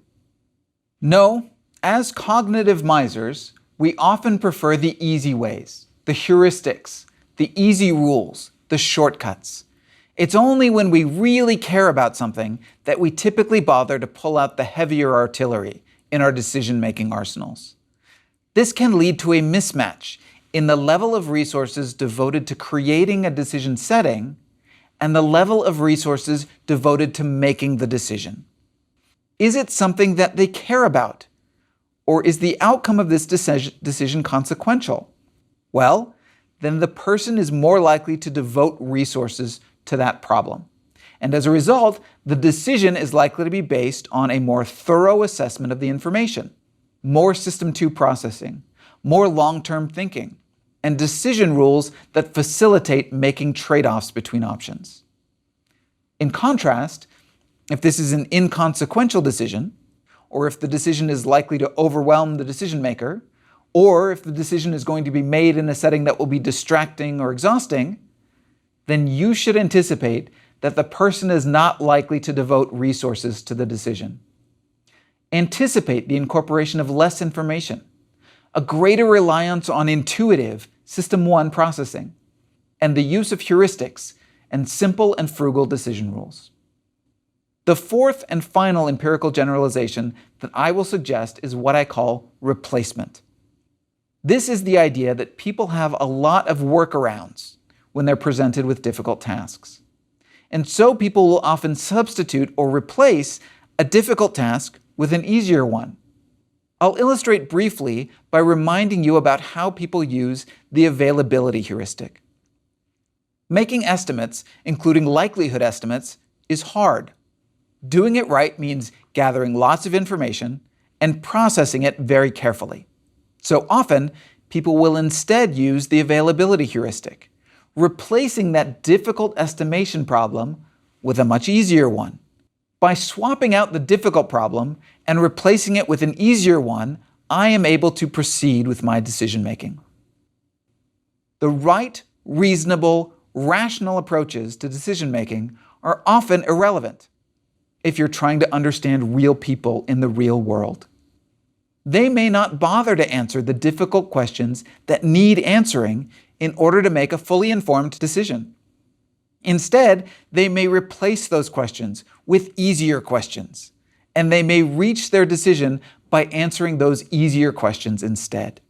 No, as cognitive misers, we often prefer the easy ways, the heuristics, the easy rules, the shortcuts. It's only when we really care about something that we typically bother to pull out the heavier artillery in our decision-making arsenals. This can lead to a mismatch in the level of resources devoted to creating a decision setting and the level of resources devoted to making the decision. Is it something that they care about? Or is the outcome of this decision consequential? Well, then the person is more likely to devote resources to that problem. And as a result, the decision is likely to be based on a more thorough assessment of the information, more System 2 processing, more long-term thinking, and decision rules that facilitate making trade-offs between options. In contrast, if this is an inconsequential decision, or if the decision is likely to overwhelm the decision maker, or if the decision is going to be made in a setting that will be distracting or exhausting, then you should anticipate that the person is not likely to devote resources to the decision. Anticipate the incorporation of less information, a greater reliance on intuitive System 1 processing, and the use of heuristics and simple and frugal decision rules. The fourth and final empirical generalization that I will suggest is what I call replacement. This is the idea that people have a lot of workarounds when they're presented with difficult tasks. And so people will often substitute or replace a difficult task with an easier one. I'll illustrate briefly by reminding you about how people use the availability heuristic. Making estimates, including likelihood estimates, is hard. Doing it right means gathering lots of information and processing it very carefully. So often, people will instead use the availability heuristic, replacing that difficult estimation problem with a much easier one. By swapping out the difficult problem and replacing it with an easier one, I am able to proceed with my decision-making. The right, reasonable, rational approaches to decision-making are often irrelevant if you're trying to understand real people in the real world. They may not bother to answer the difficult questions that need answering in order to make a fully informed decision. Instead, they may replace those questions with easier questions, and they may reach their decision by answering those easier questions instead.